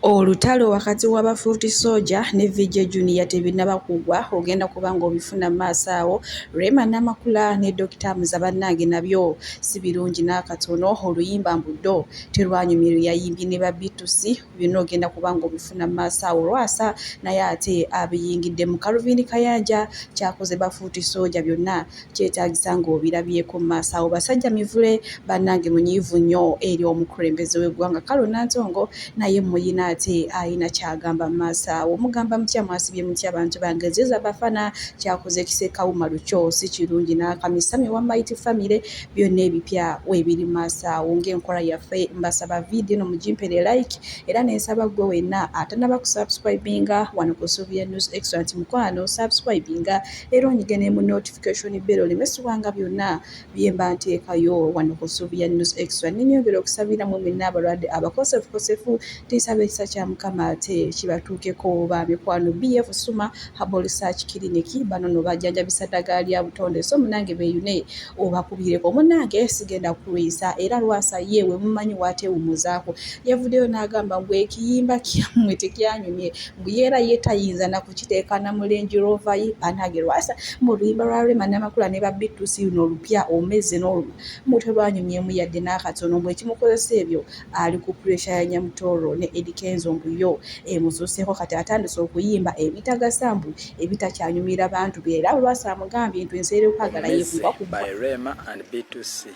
Olutalo wakati w'abafuuti Soldier ne VJ Junior tebinnaba kugwa ogenda kuba ng'obifuna mu maaso awo. Rema Namakula ne Dr. Muza bannange nabyo si birungi n'akatono. Oluyimba mbuddo terwanyumye yayimbye ne ba B2C byonna ogenda kuba ng'obifuna mu maaso awo. Lwasa naye ate abiyingidde mu Calvin Kayanja kyakoze bafuuti Soldier byonna kyetaagisa ng'obirabyeko mu maaso awo. Basajja mivule bannange munyiivu nnyo eri omukulembeze w'eggwanga Kalo Nantongo naye muyina ate ayina kyagamba mu maaso awo. Mugamba mutya mwasibye mutya abantu bange Ziza Bafana kyakoze Kisekawuma Lucho si kirungi n'akamisami wa Mighty Family byonna ebipya weebiri mu maaso awo ng'enkola yaffe. Mbasaba video no mugimpere like era n'ensaba gwe wenna atanaba kusubscribinga wano ku Sylvia News Extra nti mukwano subscribinga era onyigene mu notification bell olemesibwanga byonna bye mba nteekayo wano ku Sylvia News Extra. Ninyongera okusabira mu mwenna abalwadde abakosefu tisaba ekisa kya Mukama ate kibatuukeko ba mikwano BF Suma Herbal Research Clinic bano no bajjanjabisa ddagala lya butonde so munange beeyune obakubireko munange sigenda kulwisa era Lwasa yeewe mumanyi wateewumuzaako yavuddeyo n'agamba ngu ekiyimba kyammwe tekyanyumye mbu yeera ye tayinza na kukiteeka na mu Range Rover ye banange Lwasa mu luyimba lwa Rema Namakula ne ba B2C luno olupya omeze n'oluma mutolwanyumyemu yadde n'akatono mbwe ekimukozesa ebyo ali ku pressure ya Nyamutoro ne Eddie Kenzo mbuyo emuzuuseeko kati atandise okuyimba ebitagasa mbu ebitakyanyumira bantu be era Lwasa amugambye nti enseera okwagala yeevuga ku by Rema and B2C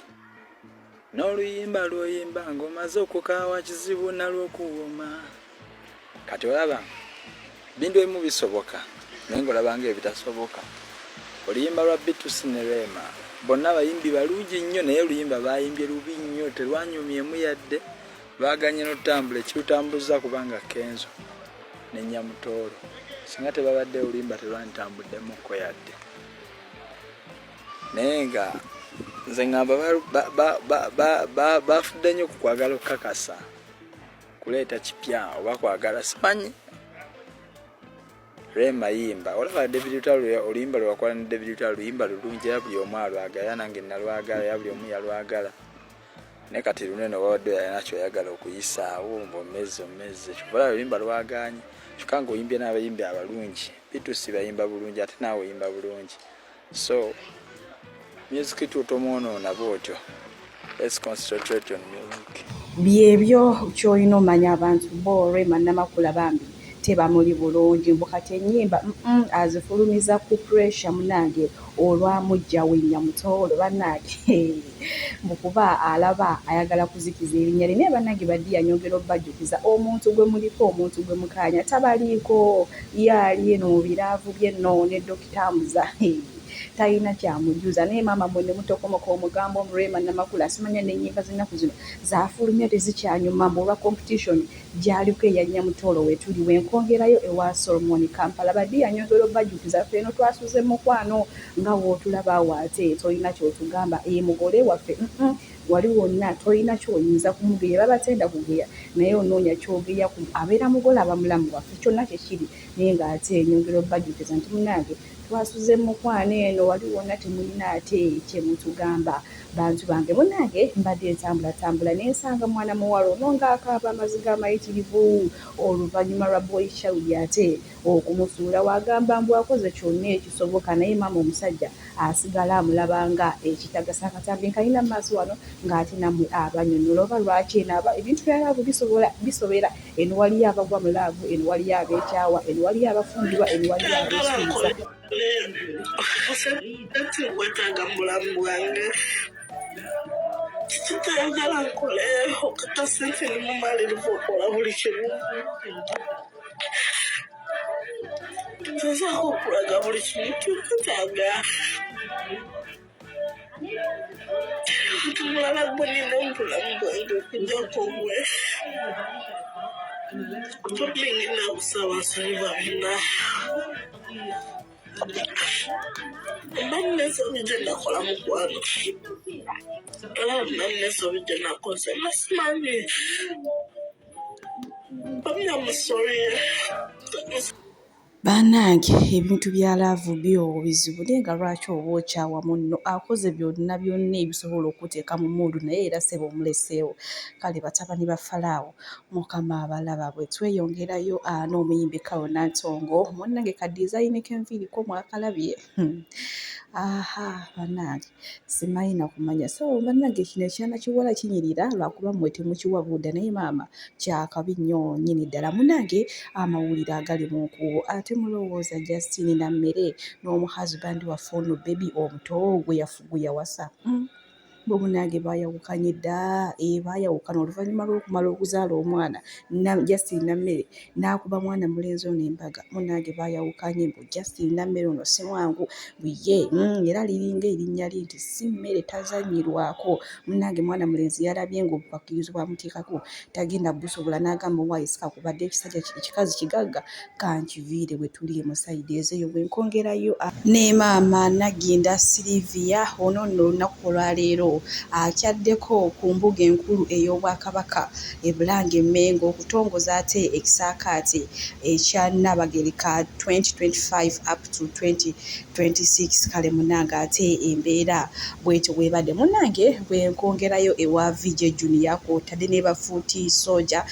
n'oluyimba lwoyimba ng'omaze okukaawa kizibu nalw'okuwuma kati olaba bintu ebimu bisoboka naye ng'olabanga ebitasoboka. Oluyimba lwa B2C ne Rema bonna abayimbi balungi nnyo naye oluyimba bayimbye lubi nnyo terwanyumyemu yadde baaganye n'otambula ekirutambuza kubanga Kenzo ne Nyamutoro singa tebabadde oluyimba terwantambuddemukko yadde naye nga nze ngamba bafudde nnyo ku kwagala okukakasa kuleeta kipya oba kwagala simanyi. Rema yimba olaba David Lutalo oluyimba lwakola ne David Lutalo oluyimba lulungi era buli omu alwagala nange nalwagala era buli omu yalwagala ne kati lunene wadde yanakyo yagala okuyisaawo mbomeze kyokkola oluyimba lwaganye kyokka ng'oyimbye n'abayimbi abalungi B2C bayimba bulungi ate naawe oyimba bulungi so music tutomwonoona bwotyo. Let's concentrate on music. byebyo ky'olina omanya abantu bo Rema Namakula bambi tebamuli bulungi mbu kati ennyimba azifulumiza ku pressure munange olwamujja we Nyamutolo bannange mbu kuba alaba ayagala kuzikiza erinnya lye naye bannange baddi yanyongera obbajjukiza omuntu gwe muliko omuntu gwe mukanya tabaliiko yaali eno mu biraavu bye nno ne Dr. Muza talina kyamujuza naye maama mwene mutokomoka omugambo Rema Namakula asimanya n'ennyimba z'ennaku zino zaafulumya tezikyanyuma mbu olwa competition gyaliko eya Nyamutolo wetuli wenkongerayo ewa Solomon Kampala baddi yanyongera obbajjukiza ffe eno twasuze mukwano nga wootulaba waate tolina kyotugamba mugole waffe wali wonna tolina kyoyinza kumugeya babatenda kugeya naye onoonya kyogeya abeera mugole abamulamu waffe kyonna kyekiri naye ng'ate enyongera obbajjukiza nti munange twasuze mukwano eno wali wonna temulina ate kyemutugamba bantu bange munange mbadde entambula nensanga mwana muwala ono ng'akaaba amaziga amayitirivu oluvannyuma lwa boy Shawuli ate okumusuula wagamba mbu akoze kyonna ekisoboka naye maama omusajja asigala amulabanga ekitagasa akatambi nkalina mu maaso wano ng'ate nammwe abanyonnyola oba lwaki enaaba ebintu bya laavu bisobera eno waliyo abagwa mu laavu eno waliyo abeekyawa eno waliyo abafumbirwa eno waliyo abeesuuliza kwetaaga mulamu bwange kitayagala nkole okata sente nimumalirivu okola buli kimu ngezaako okulaga buli kimu kyokataaga tumulaba gwe nina omubulamu bwange okujjako gwe tobingi nakusaba nsonyi bamuna mba nnesobi gye nakola mukwano era mba nnesobi gye nakoze nasimanyi bamya musori Bannange ebintu bya laavu byo bizibu naye nga lwaki oba okyawa munno akoze byonna ebisobola okuteeka mu muudu naye era ssebo omuleseewo. Kale batabani ba Falaawo Mukama abalaba bwe tweyongerayo n'omuyimbi Carol Nantongo munnange ka dizayini kenviiriko mwakalabye. Bannange simanyi na kumanya so bannange kino ekyana kiwala kinyirira lwakuba mmwe temukiwabudde naye maama kyakabi nnyo nnyini ddala munnange amawulire agali mu nkubo ate mulowooza Justine Nammere n'omuhazibandi waffe ono bebi omuto gwe yawasa bo munnange baayawukanye dda baayawukana oluvannyuma lw'okumala okuzaala omwana Justine Nammere n'akuba mwana mulenzi ono embaga munnange baayawukanye mbu Justine Nammere ono si mwangu buye era liringa erinnya lye nti si mmere tazannyirwako munnange mwana mulenzi yalabye ng'obukwakirizo bwamuteekako tagenda busobola n'agamba owayisika kubadde ekikazi kigagga kankiviire bwe tuli emusayidi ezeeyo bwe nkongerayo ne maama Nagginda Sylvia ono nno olunaku olwaleero akyaddeko ku mbuga enkulu ey'Obwakabaka e Bulange Mmengo okutongoza ate ekisaakaate ekya Nnaabagereka 2025 up to 2026 kale munnange ate embeera bwetyo bwebadde munnange bwe nkongerayo ewa VJ Junior kw'otadde ne bafuuti soja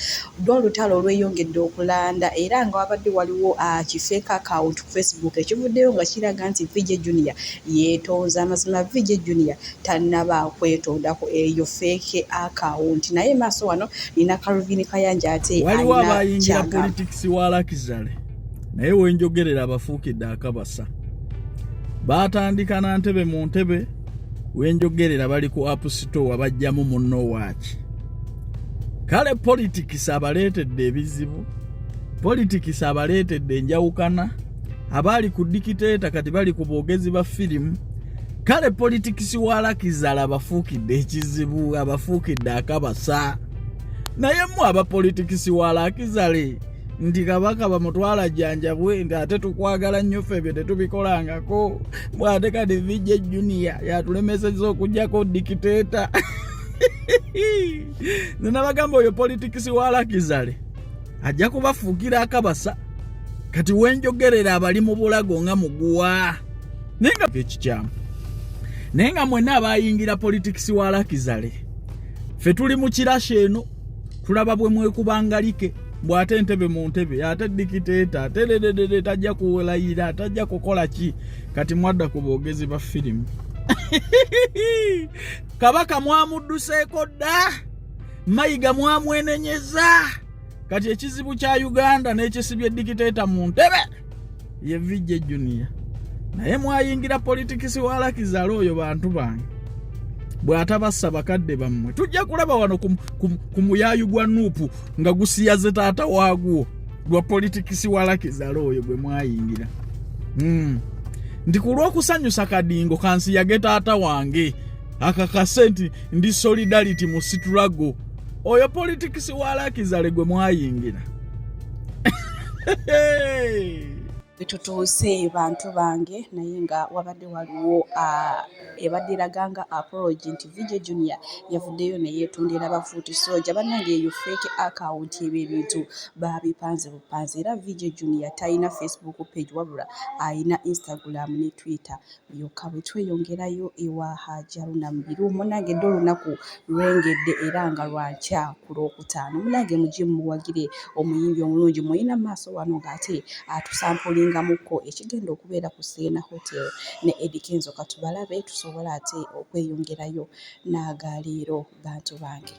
olutalo olweyongedde okulanda era nga wabadde waliwo kifeeka account ku Facebook ekivuddeyo nga kiraga nti VJ Junior yeetonza amazima VJ Junior tannaba kwetondako eyo fake account naye maaso wano nina Calvin Kayanja ate waliwo abayingira politics wa Lakizale naye wenjogerera abafuukidde akabasa baatandika na ntebe mu ntebe wenjogerera bali ku App Store abajjamu munno waaki kale politics abaleetedde ebizibu politics abaleetedde enjawukana abaali ku dikiteeta kati bali ku boogezi ba firimu kale politics wa Lakizale abafuukidde ekizibu abafuukidde akabasa naye mu aba politics wa Lakizale nti kabaka bamutwala jjanjabwe nti ate tukwagala nnyo ffe tetubikolangako bw'ate kati VJ Junior yatulemesezza okuggyako dikiteeta nenabagamba oyo politics wa Lakizale ajja kubafuukira akabasa kati wenjogerera abali mu bulago nga muguwa nenga ekikyamu naye nga mwenna abayingira politics wa Lakizale ffe tuli mu kirasha eno tulaba bwe mwekubangalike bw'ate entebe mu ntebe ate dikiteeta ate tajja kuwelayira tajja kukola ki kati mwadda ku boogezi ba firimu kabaka mwamudduseeko dda mayiga mwamwenenyeza kati ekizibu kya Uganda n'ekisibye dikiteeta mu ntebe ye VJ Junior naye mwayingira politics wa Lakizale oyo bantu bange bw'atabassa bakadde bammwe tujja kulaba wano ku muyaayu gwa Nuupu nga gusiyaze taata waagwo gwa politics wa Lakizale oyo gwe mwayingira ndi ku lw'okusanyusa kadingo kansi yage taata wange akakase nti ndi solidarity mu situlago oyo politics wa Lakizale gwe mwayingira tutuuse bantu bange naye nga wabadde waliwo ebadde eraganga apology nti VJ Junior yavuddeyo neyeetondera bafuuti soja bannange eyo fake account ebyo ebintu babipanze bupanze era VJ Junior talina Facebook page wabula alina Instagram ne Twitter byokka bwe tweyongerayo ewa Hajaruna Mbiru munnange dde olunaku lwengedde era nga lwankya ku Lwokutaano munnange mugimu muwagire omuyimbi omulungi mulina maaso wano ng'ate atusampulinga muko ekigenda okubeera ku Serena Hotel ne Eddie Kenzo katubalabe tusobola ate okweyongerayo n'agaleero bantu bange.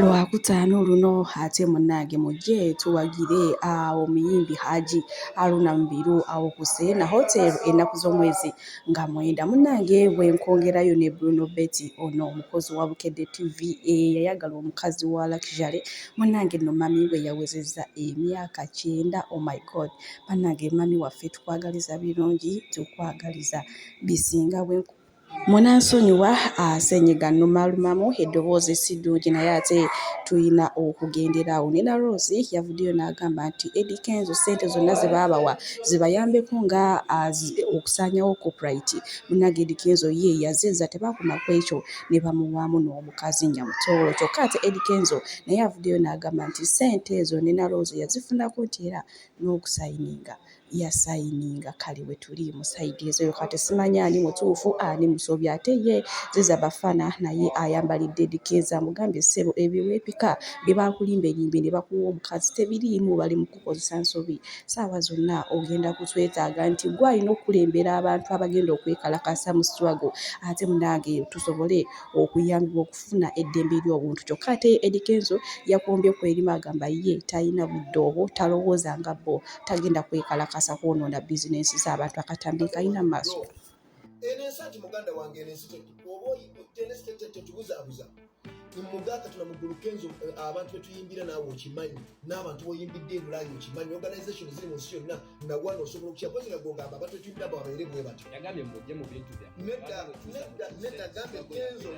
Lwakutaano luno ate munnange mujje tuwagire omuyimbi Haji Haruna Mubiru awo ku Serena Hotel ennaku z'omwezi nga 9. Munnange bwe nkongerayo ne Bruno Betty ono omukozi wa Bukedde TV yayagala omukazi wa Luxury. Munnange nno mami we yawezezza emyaka 9. Oh my God, bannange mami waffe tukwagaliza birungi, tukwagaliza bisinga bwe munansonyiwa asenyiga nnumalumamu eddoboozi siddungi naye ate tulina okugendera awo. Nina Rose yavuddeyo n'agamba nti Eddie Kenzo ssente zonna ze baabawa zibayambeko nga okusaanyawo copyright. Munnange Eddie Kenzo ye yazizza tebakoma ku ekyo ne bamuwaamu n'omukazi Nyamutoolo. Kyokka ate Eddie Kenzo naye avuddeyo n'agamba nti ssente ezo Nina Rose yazifunako nti era n'okusayininga yasayininga. Kale we tuli mu sayidi ezo kati simanya ani mutuufu ani musobya ate ye ziza bafana naye ayambalidde Eddie Kenzo amugambye ssebo ebiweepika bye bakulimbelimbe ne bakuwa omukazi tebiriimu bali mu kukozesa nsobi. Saawa zonna ogenda kutwetaaga nti gwe alina okulembera abantu abagenda okwekalakasa mu struggle ate munnange tusobole okuyambibwa okufuna eddembe ly'obuntu. Kyokka ate Eddie Kenzo yakombye ku erimu agamba ye talina budde obwo, talowooza nga bo, tagenda kwekalakasa kwonoona bizinensi z'abantu akatambi kalina maaso. Enensati muganda wange enensati oba tenesitete tetubuzaabuza mugaka tunamuggulu Kenzo abantu betuyimbira naawe okimanyi n'abantu boyimbidde ebulayi okimanyi organization ziri mu nsi yonna nagwana osobola okukyakozi nagongamba abantu betuyimbira bababeere bwe bati yagambye mujje mu bintu bya nedda gambe Kenzo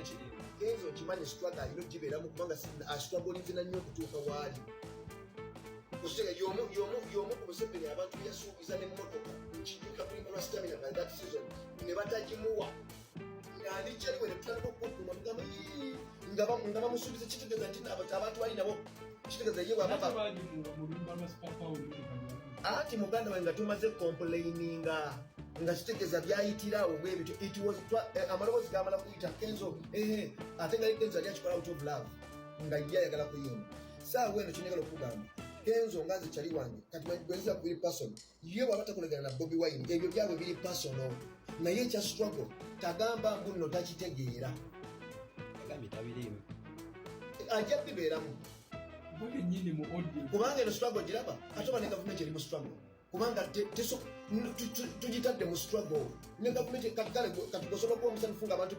okimanyi struggle alina ogibeeramu kubanga astruggolinze nannyo okutuuka waali kusitega yomu ku Museveni abantu yasuubiza n'emmotoka nkijuka kulimba lwa stamina by that season ne batagimuwa alikyaliwe ne tutandika okukuma mugamba nga bamusuubiza kitegeeza nti abantu bali nabo kitegeeza ye anti muganda we nga tumaze complaininga nga kitegeeza byayitirawo bwebityo amaloboozi gamala kuyita Kenzo ate nga Kenzo ali akikola out of love nga ye ayagala kuyimba saawa eno kinegala okugamba Kenzo ngazi chali wange kati mwegweza biri personal ye baba takulegana na Bobi Wine ebyo byabwe biri personal na ye cha struggle tagamba mbuno takitegeera agambi tabirimu ajja biberamu Bobi nyini mu audio kubanga eno struggle giraba atoba ne government eri mu struggle kubanga teso tujitadde mu struggle ne government katukosobola kuba omusanfunga abantu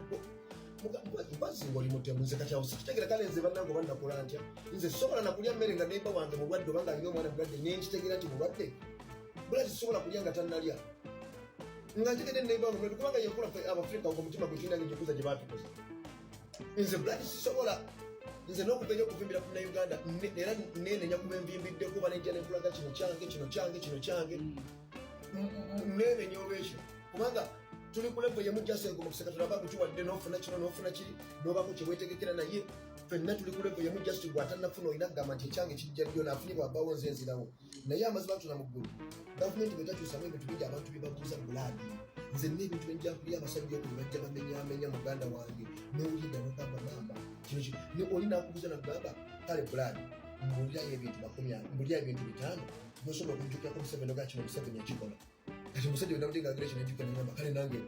basi ngoli mutemuze kati awo sikitegera kale nze bannange bannakola ntya nze sobola nakulya mmere nga nemba wange mulwadde obanga alina omwana mulwadde nenkitegera nti mulwadde bulati sobola kulya nga tannalya nga ntegedde nemba wange mulwadde kubanga yekola abafrika ngo omutima gwe tulina ng'enjekuza gye baatukoza nze bulati sisobola nze n'okugenya okuvimbira ku Uganda era nenenya kuba envimbiddeko kuba nejja nenkulaga kino kyange nenenya olwekyo kubanga tuli kulevo yemu jasengo mukiseka tulaba kutuwadde n'ofuna kino n'ofuna kiri n'obako kyebwetegekera naye ffenna tuli kulevo yemu just gwatannafuna olina kugamba nti ekyange kijja ddyo naafunibwa abbaawo nze nzirawo naye amazima tuna mu ggulu gavumenti bwetakyusamu ebintu bingi abantu byebabuuza bulaadi nze n'ebintu benja kulya abasajja okuli bajja bamenyamenya muganda wange n'owulidda nogamba namba kino oli nakubuuza nagamba kale bulaadi mbulirayo ebintu 10 mbulirayo ebintu 5 nosobola okunjukirako Museveni ogaa kino Museveni ekikola kati musajja wena mutinga agression ejuka nengamba kale nange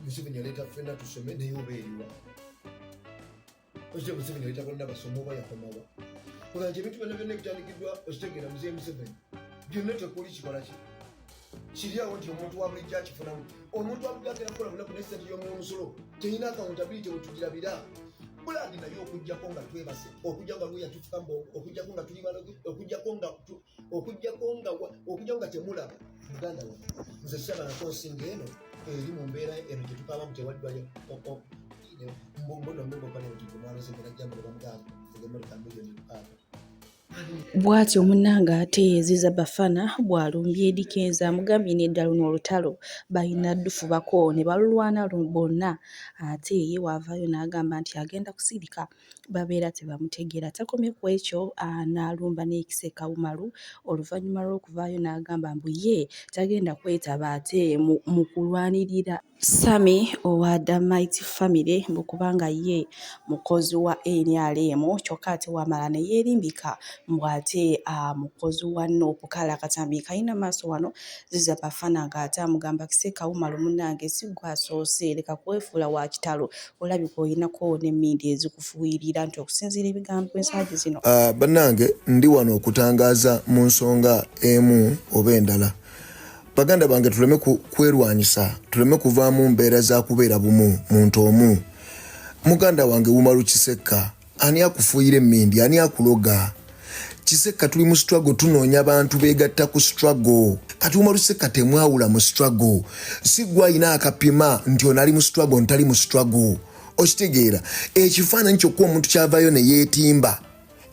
Museveni yaleeta ffenna tusome naye obeeriwa osite Museveni yaleeta bonna basome oba yakomawa kuga nti ebintu byonna ebitandikidwa okitegeera muzeeyi Museveni byonna tekuli kikola ki kiriawo nti omuntu wa bulijjo akifunamu omuntu wabulijjo agenda kukola bunaku nesente y'omusolo terina accountability bwetugirabira bulaadi naye okujjako nga twebase okujjako nga lweyatufukambo okujjako nga tuli baloge okujjako nga temulaba muganda we nze sirabangako nsinga eno eri mu mbeera eno gye tukaabamu tewaddwayo bw'atyo munnange ate yeziza bafana bw'alumbye Eddie Kenzo amugambye nedda luno olutalo balina ddufubako ne balulwana bonna ate ye waavaayo n'agamba nti agenda kusirika babeera tebamutegeera. Takomye ku ekyo n'alumba n'ekise Kawumalu oluvannyuma lw'okuvaayo n'agamba mbu ye tagenda kwetaba ate mu kulwanirira Sami owa The Mighty Family mbukubanga ye mukozi wa NRM kyokka ate wamala ne yeerimbika mbwate mukozi wa Nopu Kala Katambi kayina maaso wano ziza bafana ng'ate amugamba Kiseka Umaro munnange si gwe asoose leka kwefuula wa kitalo olabika oyinako n'emmindi ezikufuuyirira nti okusinziira ebigambo ensagi zino. Bannange ndi wano okutangaaza mu nsonga emu oba endala. Baganda bange tuleme kwerwanyisa, tuleme kuvaamu mbeera za kubeera bumu muntu omu. Muganda wange Umaru Kiseka ani akufuuyira emmindi, ani akuloga? Kiseka tuli mu struggle, tunoonya abantu beegatta ku struggle. Kati Umaru Kiseka temwawula mu struggle. Si gwe ayina akapima nti ono ali mu struggle ntali mu struggle. Okitegeera ekifaananyi kyokka omuntu kyavaayo ne yeetimba.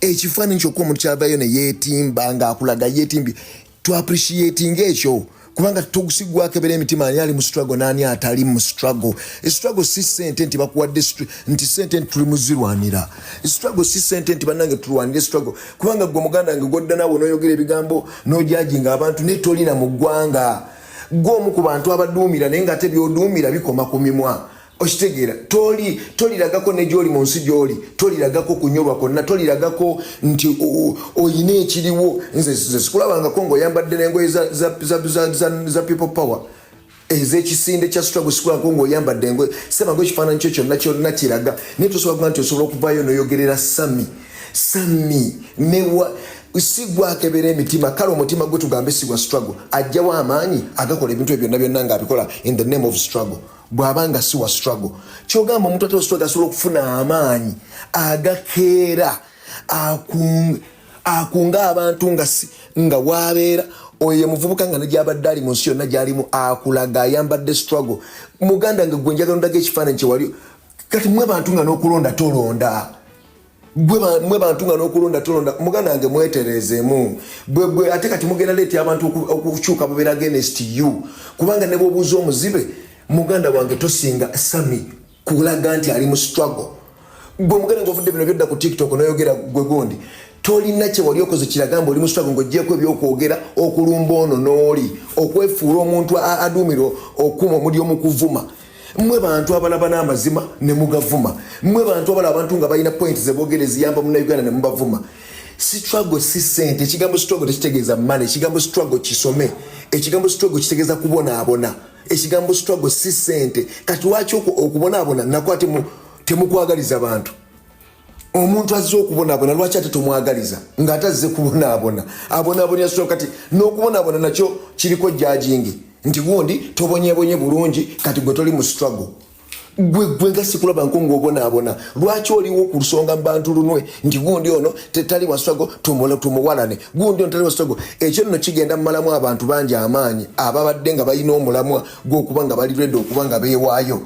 Ekifaananyi kyokka omuntu kyavaayo ne yeetimba ng'akulaga yeetimbi. To appreciating ekyo. Kubanga tugusigwako ebera emitima ani ali mu struggle n'ani atali mu struggle. Struggle si sente nti bakuwadde nti sente nti tuli muzirwanira. Struggle si sente nti bannange tulwanire struggle. Kubanga gwe muganda wange godda naawe n'oyogera ebigambo n'ojajinga abantu ne tolina mu ggwanga. Gw'omu ku bantu abaduumira naye ng'ate by'oduumira bikoma ku mimwa. Okitegeera toliragako ne gy'oli mu nsi gy'oli, toliragako kunyolwa kwonna, toliragako nti oyina ekiriwo. Nze sikulabangako ng'oyambadde n'engoye za people power ez'ekisinde kya struggle, sikulabangako ng'oyambadde engoye sebango ekifaananyi kyo kyonna kiraga. Naye tosobola kuba nti osobola okuvaayo n'oyogerera Sami newa sigwakebera emitima. Kale omutima gwe tugambe sigwa struggle ajjawo amaanyi agakola ebintu ebyo byonna ng'abikola in the name of struggle. Bwabanga siwa struggle kyogamba omuntu atali struggle asobola okufuna amaanyi agakeera akunga abantu nga waabeera oyo muvubuka nga nagyabadde ali mu nsi yonna gy'alimu akulaga ayambadde struggle. Muganda nga gwe njagala ndaga ekifaananyi kye wali kati mwe bantu nga n'okulonda tolonda. Mwe bantu nga n'okulonda tolonda. Muganda wange mwetereezeemu bwe ate kati mugenda leeti abantu okukyuka bubeera against you kubanga ne bw'obuuza omuzibe muganda wange tosinga Sami kulaga nti ali mu struggle. Gwe muganda ng'ovudde bino byodda ku TikTok n'oyogera gwe gundi tolina kye wali okoze kiragamba oli mu struggle ng'oggyeko ebyokwogera okulumba ono n'oli okwefuula omuntu aduumira okuma omuli omukuvuma. Mwe bantu abalaba n'amazima ne mugavuma. Mwe bantu abalaba abantu nga balina point ze boogere ziyamba mu Uganda ne mubavuma. Struggle si sente. Ekigambo struggle tekitegeeza money. Ekigambo struggle kisome. Ekigambo struggle kitegeeza kubonaabona. Ekigambo struggle si sente. Kati lwaki okubonaabona nakwo temukwagaliza bantu? Omuntu azze okubonaabona lwaki ate tomwagaliza ng'ate azze kubonaabona? Abonaabonera struggle kati n'okubonaabona nakyo kiriko jajingi nti gundi tobonyeebonye bulungi kati gwe toli mu struggle. Gwe nga sikulaba ng'obonaabona lwaki oliwo ku lusonga mu bantu lunwe nti gundi ono tetali wa struggle tumuwalane, gundi ono tali wa struggle. Ekyo nno kigenda mu malamu abantu bangi amaanyi ababadde nga balina omulamwa gw'okuba nga bali ready okuba nga beewaayo.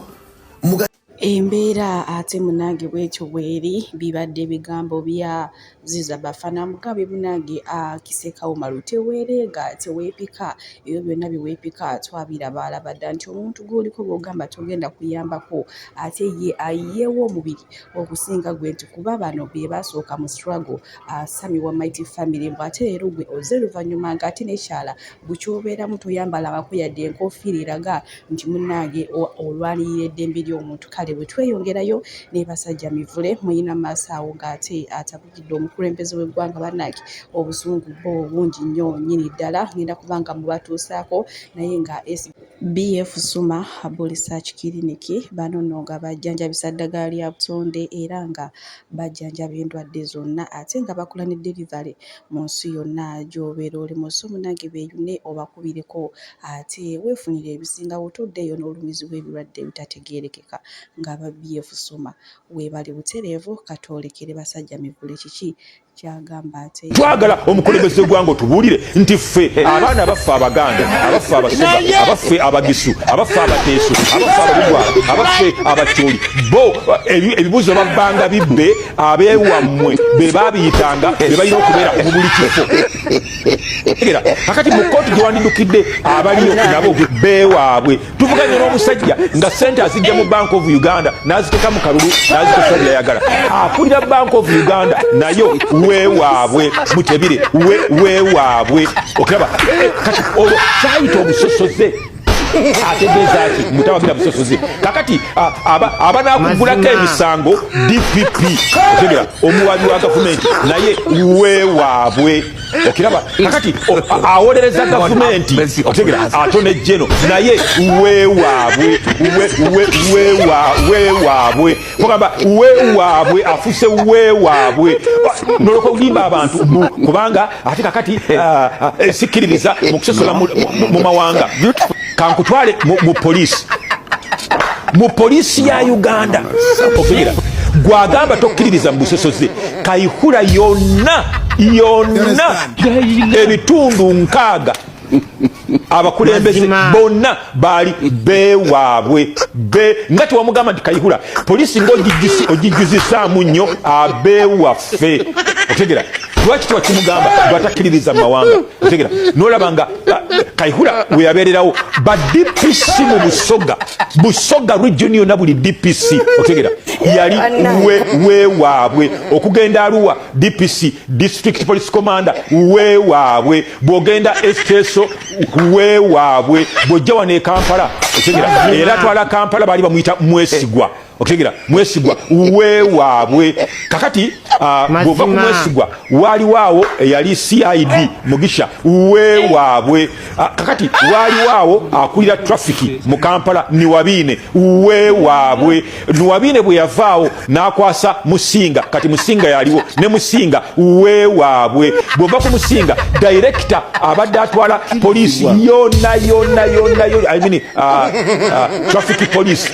Embeera ate munange bwekyo bweri bibadde ebigambo bya ziza bafana mugabe munange Kiseka Umaru teweerega teweepika ebyo byonna biweepika twabiraba alabadda nti omuntu gw'oliko bw'ogamba togenda kuyambako ate ye ayiyeewo omubiri okusinga gwe nti kuba bano be basooka mu struggle Sami wa Mighty Family mbw ate leero gwe oze luvannyuma ng'ate n'ekyala bukyobeeramu toyambalangako yadde enkofiira eraga nti munnange olwanirira eddembe ly'omuntu. Kale bwe tweyongerayo ne basajja mivule muyina maaso awo ng'ate atabukidde omukulembeze w'eggwanga bannange obusungu bo bungi nnyo nnyini ddala ngenda kubanga mubatuusaako naye nga BF Suma Herbal Research Clinic bano nno nga bajjanjabisa ddagala lya butonde era nga bajjanjaba endwadde zonna ate nga bakola ne delivery mu nsi yonna gy'obeera olimu. So munnange beeyune obakubireko ate weefunire ebisingawo toddeeyo n'olumizi w'ebirwadde ebitategeerekeka ng'aba BF Suma weebale butereevu katoolekere basajja mivule kiki kyagamba ate twagala omukulembeze gwange otubuulire nti ffe abaana abaffe abaganda abaffe abasoma abaffe abagisu abaffe abateeso abaffe ababugwala abaffe abacyoli bo ebibuuzo babbanga bibbe abeewammwe be baabiyitanga be balina okubeera mu buli kifo. Era kakati mu kkooti gye wandidukidde abaliyo nabo beewaabwe tuvuganye n'omusajja nga sente azijja mu Bank of Uganda n'aziteeka mu kalulu n'aziteeka byayagala akulira Bank of Uganda nayo weewaabwe mutebire weewaabwe okiraba kati olwo kyayita obusosoze ategeeza ati mutawagira busosoze kakati abanakugulako emisango DPP otegera omuwabi wa gavumenti naye wewaabwe okiraba kakati awolereza gavumenti otegera atone jeno naye wewaabwe kugamba wewaabwe afuse wewaabwe noloko kulimba abantu kubanga ate kakati sikiririza mu kusosola mu mawanga kankutwale mu polisi ya Uganda okugera gwagamba tokkiririza mu busosoze Kayihura yonna ebitundu nkaaga abakulembeze bonna bali bewaabwe ngati wamugamba nti Kayihura polisi ng'ogijjuzisaamu nnyo abewaffe otegera lwaki tewakimugamba lwatakkiririza mu mawanga otegera n'olabanga Kayihura we yabeererawo ba DPC mu Busoga region yonna buli DPC otegera yali wewaabwe okugenda Arua DPC district police commander wewaabwe bw'ogenda STSO wewaabwe bw'ojja wano e Kampala otegera era twala Kampala baali bamuyita Mwesigwa otegera Mwesigwa wewaabwe kakati bw'ova ku Mwesigwa waliwaawo eyali CID Mugisha wewaabwe kakati waliwaawo akulira traffic mu Kampala Niwabine wewaabwe Niwabine bwe yavaawo n'akwasa Musinga kati Musinga yaliwo ne Musinga wewaabwe bw'ova ku Musinga director abadde atwala police yonna I mean traffic police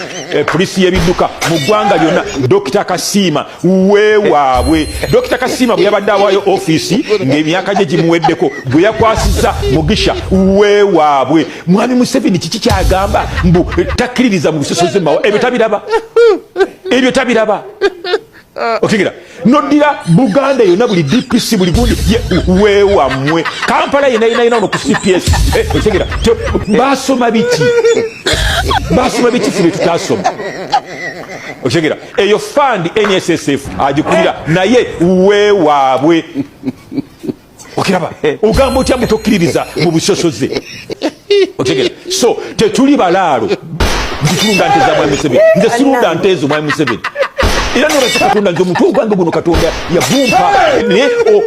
police y'ebidduka mu ggwanga lyonna Dr. Kasima wewaabwe Dr. Kasima bwe yabadde awaayo office ng'emyaka gye gimuweddeko bwe yakwasizza Mugisha wewaabwe Mwami Museveni kiki kyagamba mbu takkiririza mu busosoze mawa ebyo tabiraba otegera noddira Buganda yonna buli DPC buli gundi weewamwe Kampala yena ono ku CPS otegera basoma biki ffe tutasoma otegera eyo fund NSSF agikulira naye weewaabwe okiraba ogamba otya mutokkiririza mu busosoze otegera so tetuli balaalo ntitulunda nte za Mwami Museveni nze sirunda nte ezo Mwami Museveni era nobasa Katonda nze omutwe gwange guno Katonda yagumpa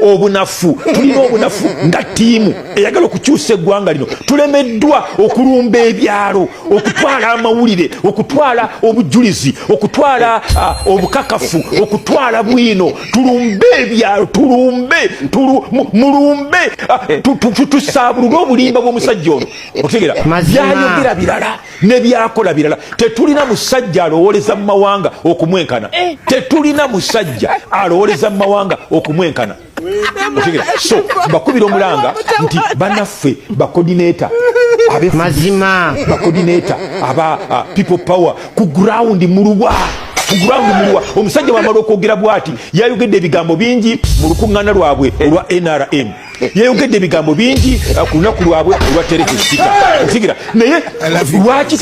obunafu tulina obunafu nga ttiimu eyagala okukyusa eggwanga lino tulemeddwa okulumba ebyalo okutwala amawulire okutwala obujulizi okutwala obukakafu okutwala bwino tulumbe ebyalo mulumbe tusaabulule obulimba bw'omusajja ono okutegera byayogera birala ne byakola birala tetulina musajja alowoleza mu mawanga okumwenkana tetulina musajja alowoleza mu mawanga okumwenkana so bakubira omulanga nti banaffe bakodineta mazima bakodineta aba people power ku ground mulubwa omusajja wamala okwogera bw'ati yayogedde ebigambo bingi mu lukuŋŋaana lwabwe olwa NRM yayogedde ebigambo bingi ku lunaku lwabwe olwa terekisita okusigira naye lwaki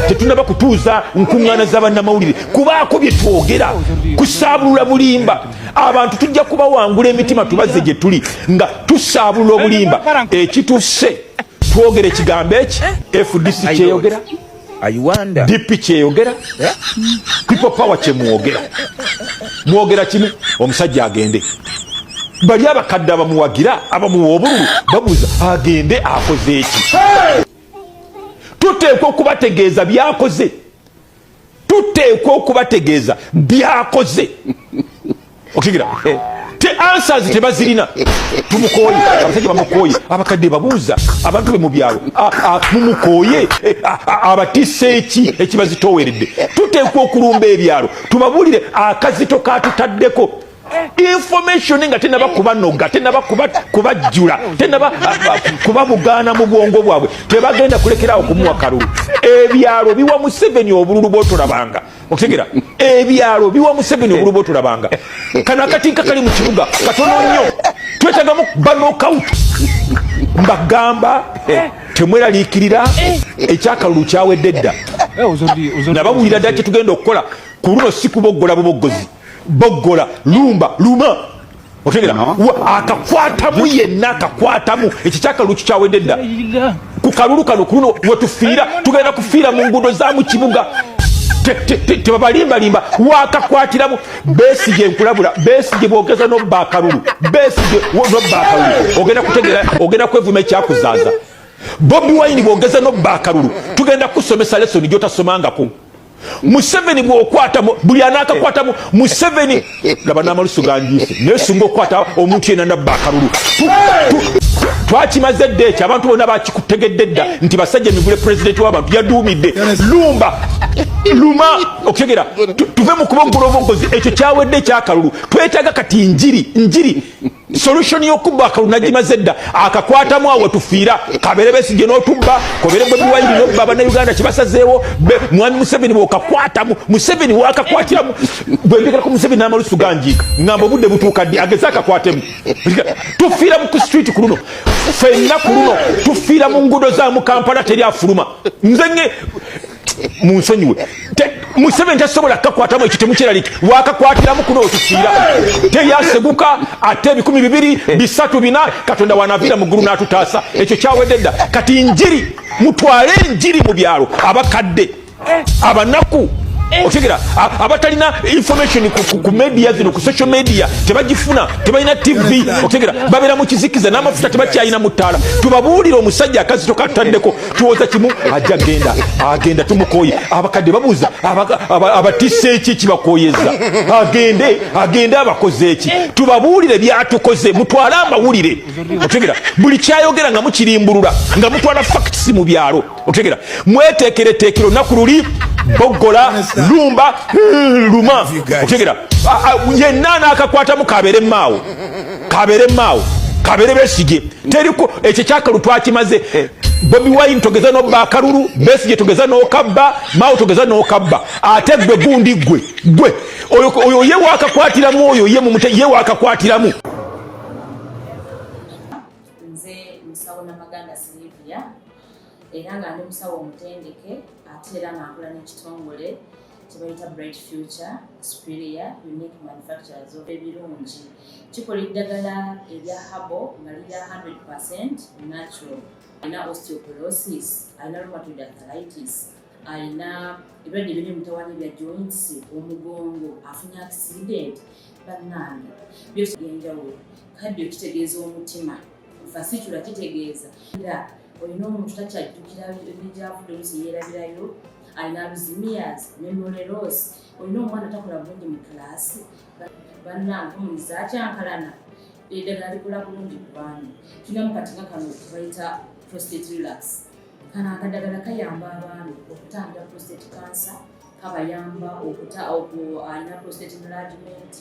tetunaba kutuuza nkuŋŋaana z'abannamawulire kubaako bye twogera kusaabulula bulimba abantu tujja kubawangula emitima tubazze gye tuli nga tusaabulula obulimba ekitusse twogera ekigambo eki FDC kyeyogera DP kyeyogera people power kyemwogera kimu omusajja agende bali abakadde abamuwagira abamuwa obululu babuuza agende akoze eki tuteekwa okubategeeza byakoze okigira te answers tebazirina tumukoye abasajja bamukoye abakadde babuuza abantu be mu byalo mumukoye abatisse ekibazitooweredde tuteekwa okulumba ebyalo tubabulire akazito katutaddeko information nga tenaba kubanoga tenaba kubajjula tenaba kubabugaana mu bwongo bwabwe tebagenda kulekerawo kumuwa kalulu ebyalo biwa Museveni obululu bwotolabanga okutegera ebyalo biwa Museveni obululu bwotolabanga kana akatinka kali mu kibuga katono nnyo twetagamu banokautu mbagamba temweraliikirira ekyakalulu kyawedde dda nababulira ddala kyetugenda okukola ku luno si kuboggola buboggozi boggola luma otegera akakwatamu yenna akakwatamu ekikyakalu kikyawedde dda ku kalulu kano kuno wetufiira tugenda kufiira mu nguudo za mu kibuga tebabalimbalimba wakakwatiramu Besigye nkulabula Besigye bwogeza nobba akalulu Besigye nobba akalulu ogenda kutegera ogenda kwevuma ekyakuzaaza Bobi Wine bwogeza nobba akalulu tugenda kusomesa lesoni gyotasomangako Museveni bw'okwatamu buli anaakakwatamu Museveni laba n'amalusu gandiise naye singa okwata omuntu yenna nabba akalulu twakimaze dde ekyo abantu bonna bakikutegedde dda nti basajja emivule pulezidenti w'abantu yaduumidde luma okutegera tuve mu kuba obulobogozi ekyo kyawedde ekyakalulu twetaaga kati njiri solution y'okubba akalulu nagimaze dda akakwatamu awo tufiira kabeere Besigye n'otubba kobere Bobi Wine n'obba bannayuganda kibasazeewo mwami Museveni bw'okakwatamu Museveni wakakwatiramu bwembegerako Museveni n'amalusu ganjiika ngamba obudde butuuka ddi ageze akakwatemu tufiira mu street ku luno ffenna ku luno tufiira mu nguudo za mu Kampala teri afuluma nze munsonyiwe Museveni tasobola kakwatamu ekyo temukiralike wakakwatiramu kuno otufiira teyaseguka ate 200 Katonda wanaviira mu ggulu n'atutaasa ekyo kyawedde dda kati njiri mutwale njiri mu byalo abakadde abanaku otegera abatalina information ku media zino ku social media tebagifuna tebalina TV otegera babera mu kizikiza n'amafuta tebakyayina mu ttaala tubabuulira omusajja akazi tokataddeko tuwoza kimu ajja agenda tumukoye abakadde babuuza abatisse eki kibakoyeza agende abakoze eki tubabuulire byatukoze mutwale amawulire otegera buli kyayogera nga mukirimbulula nga mutwala facts mu byalo otegera mweteekereteekero naku luli Bogola lumba luma otegera yenna n'akakwatamu kabeere maawo kabeere Besigye teriko ekyo kyakalu twakimaze Bobi Wine togeza nobba akalulu Besigye togeza n'okabba maawo togeza n'okabba ate gwe gundi gwe oyo ye wakakwatiramu oyo ye wakakwatiramu nze musawo Namaganda Sylvia era nga ndi musawo omutendeke ate era ng'akola n'ekitongole kyebayita Bright Future Superior Unique Manufacturers ebirungi kikola eddagala erya habo nga lirya 100% natural alina osteoporosis alina rheumatoid arthritis alina ebirwadde ebiri mutawaana bya joints omugongo afunye accident bannange byose byenjawulo kaddio kitegeeza omutima fasitula kitegeeza era olina omuntu takyajjukira ebijavudde olusi yeerabirayo alina alzheimer's memory loss olina omwana takola bulungi mu kalaasi bannange omuliza akyankalana eddagala likola bulungi ku baana tulinamu katinga kano kebayita prostate relax kano akadagala kayamba abaana okutangira prostate cancer kabayamba alina prostate enlargement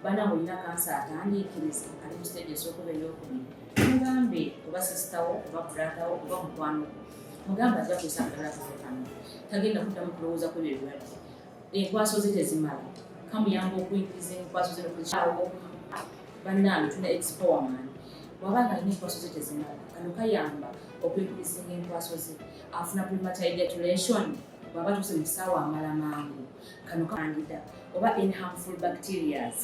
bannange olina kansa atandiikiriza ali mu stage esookuba ey'okubiri mugambe oba sisitawo oba bratawo oba mukwano mugambe ajja kwisangala kano tagenda kuddamu kulowoozako byebirwadde enkwaso ze tezimala kamuyamba okuyingiza enkwaso ze nokukyawo bannange tuna expowerman wabanga alina enkwaso ze tezimala kano kayamba okuyingiza enkwaso ze afuna premature ejaculation bwaba tuse mu kisaawa amala mangu kano kandida oba any harmful bacterias